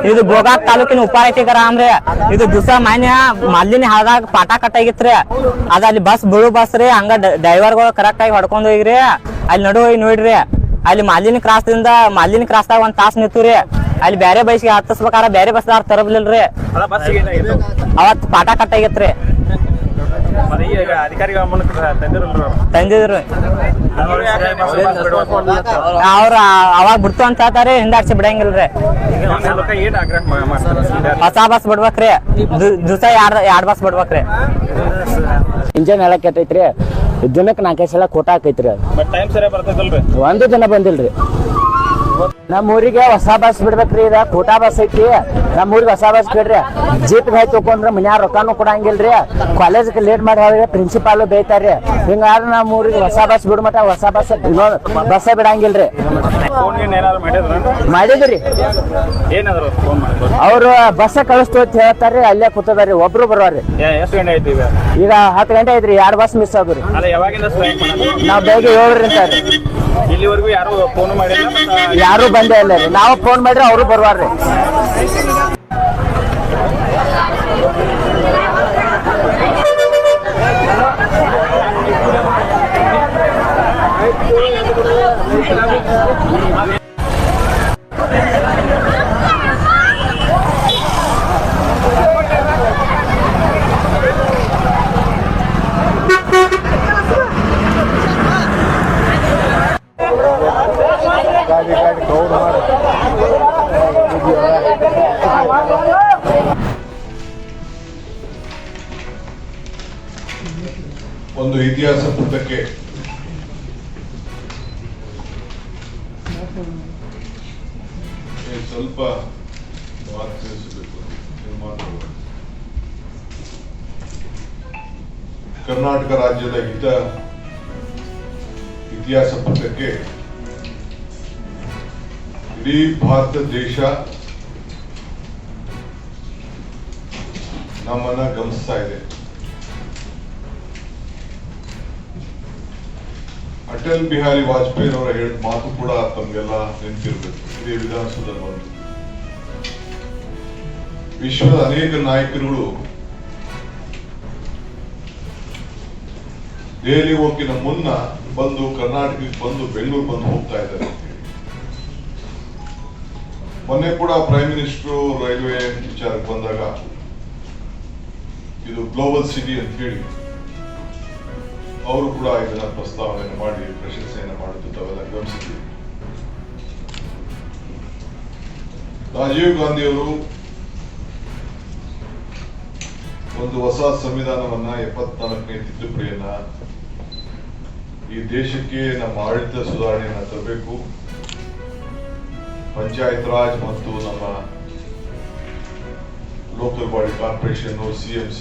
ಇದು ಗೋಕಾಕ್ ತಾಲೂಕಿನ ಉಪಾರೈತಿ ಗ್ರಾಮ ರೀ. ಇದು ದಿವಸ ಮಾನ್ಯ ಮಲ್ಲಿನ ಹಾಳದಾಗ ಪಾಠ ಕಟ್ಟಾಗಿತ್ರಿ. ಅದ ಅಲ್ಲಿ ಬಸ್ ಬೀಳು ಬಸ್ ರೀ. ಹಂಗ ಡ್ರೈವರ್ಗಳು ಕರೆಕ್ಟ್ ಆಗಿ ಹೊಡ್ಕೊಂಡ್ ಹೋಗಿರಿ. ಅಲ್ಲಿ ನಡು ಹೋಗಿ ನೋಡ್ರಿ, ಅಲ್ಲಿ ಮಾಲಿನ್ಯ ಕ್ರಾಸ್ದಾಗ ಒಂದ್ ತಾಸ್ ನಿಂತು ರೀ. ಅಲ್ಲಿ ಬೇರೆ ಬಸ್ಗೆ ಹತ್ತಿಸ್ಬೇಕಾರ ಬೇರೆ ಬಸ್ದಾರ ತರಬ್ಲಿಲ್ರಿ. ಅವತ್ ಪಾಠ ಕಟ್ಟಾಗಿತ್ರಿ. ತಂದಿದ್ರು ಅವ್ರ ಅವಾಗ ಬಿಡ್ತು ಅಂತ ಹೇಳ್ತಾರಿ. ಹಿಂದಾಡ್ಸಿ ಬಿಡಂಗಿಲ್ರಿ. ಹೊಸ ಬಸ್ ಬಿಡ್ಬೇಕ್ರಿ. ದಿವಸ ಎರಡ್ ಬಸ್ ಬಿಡ್ಬೇಕ್ರಿ. ಇಂಜನ್ ಎಲ್ಲ ಕೆಟ್ಟೈತ್ರಿ. ದಿನಕ್ಕೆ 4 ಸಲ ಕೋಟ ಹಾಕೈತ್ರಿ. ಒಂದು ಜನ ಬಂದಿಲ್ರಿ. ನಮ್ಮ ಊರಿಗೆ ಹೊಸ ಬಸ್ ಬಿಡ್ಬೇಕ್ರಿ. ಇದ ಕೋಟಾ ಬಸ್ ಐತಿ. ನಮ್ಮ ಊರಿಗೆ ಹೊಸ ಬಸ್ ಬಿಡ್ರಿ. ಜೀಪ್ ಗಾಯ್ ತಗೊಂಡ್ರೆ ಮನ್ಯಾಗ ರೊಕ್ಕಾನು ಕೊಡಂಗಿಲ್ರಿ. ಕಾಲೇಜ್ಗೆ ಲೇಟ್ ಮಾಡಿ ಹೋದ್ರೆ ಪ್ರಿನ್ಸಿಪಾಲು ಬೈತಾರ್ರಿ. ಹಿಂಗಾದ್ರೆ ನಮ್ಮ ಊರಿಗೆ ಹೊಸ ಬಸ್ ಬಿಡ್ಮಟ ಹೊಸ ಬಸ್ ಬಿಡಂಗಿಲ್ರಿ. ಮಾಡಿದ್ರಿ ಅವ್ರು ಬಸ್ ಕಳಿಸ್ತು ಅಂತ ಹೇಳ್ತಾರ್ರಿ. ಅಲ್ಲೇ ಕೂತದಾರಿ. ಒಬ್ರು ಬರ್ವಾರ್ರಿ. ಈಗ 10 ಗಂಟೆ ಐತ್ರಿ. 2 ಬಸ್ ಮಿಸ್ ಆದ್ರಿ. ನಾವ್ ಬೇಗ 7ರಿಂದ ಇಲ್ಲಿವರೆಗೂ ಯಾರು ಫೋನ್ ಮಾಡಿಲ್ಲ, ಯಾರು ಬಂದೇ ಇಲ್ಲ ರೀ. ನಾವು ಫೋನ್ ಮಾಡ್ರಿ ಅವರು ಬರ್ವಾರ್ರಿ. ಒಂದು ಇತಿಹಾಸ ಪುಟಕ್ಕೆ ಸ್ವಲ್ಪ ಮಾತು ತಿಳಿಸಬೇಕು. ಕರ್ನಾಟಕ ರಾಜ್ಯದ ಇತಿಹಾಸ ಪುಟಕ್ಕೆ ಇಡೀ ಭಾರತ ದೇಶ ನಮ್ಮನ್ನ ಗಮನಿಸ್ತಾ ಇದೆ. ಅಟಲ್ ಬಿಹಾರಿ ವಾಜಪೇಯಿ ಅವರ ಹೇಳಿದ ಮಾತು ಕೂಡ ತಮಗೆಲ್ಲ ನೆನಪಿರ್ಬೇಕು. ಇದೇ ವಿಧಾನಸೌಧದಲ್ಲಿ ಬಂದು ವಿಶ್ವದ ಅನೇಕ ನಾಯಕರುಗಳು ದೆಹಲಿ ಹೋಗಿನ ಮುನ್ನ ಬಂದು ಕರ್ನಾಟಕಕ್ಕೆ ಬಂದು ಬೆಂಗಳೂರು ಬಂದು ಹೋಗ್ತಾ ಇದ್ದಾರೆ. ಮೊನ್ನೆ ಕೂಡ ಪ್ರೈಮ್ ಮಿನಿಸ್ಟರ್ ರೈಲ್ವೆ ವಿಚಾರಕ್ಕೆ ಬಂದಾಗ ಇದು ಗ್ಲೋಬಲ್ ಸಿಟಿ ಅಂತ ಹೇಳಿ ಅವರು ಕೂಡ ಇದನ್ನ ಪ್ರಸ್ತಾವನೆಯನ್ನು ಮಾಡಿ ಪ್ರಶಂಸೆಯನ್ನು ಮಾಡುವುದು ತಾವೆಲ್ಲ ಗಮನಿಸಿದ್ದೀವಿ. ರಾಜೀವ್ ಗಾಂಧಿ ಅವರು ಒಂದು ಹೊಸ ಸಂವಿಧಾನವನ್ನ 74ನೇ ತಿದ್ದುಪಡಿಯನ್ನ ಈ ದೇಶಕ್ಕೆ ನಮ್ಮ ಆಡಳಿತ ಸುಧಾರಣೆಯನ್ನ ತರಬೇಕು. ಪಂಚಾಯತ್ ರಾಜ್ ಮತ್ತು ನಮ್ಮ ಲೋಕಲ್ ಬಾಡಿ ಕಾರ್ಪೊರೇಷನ್, CMC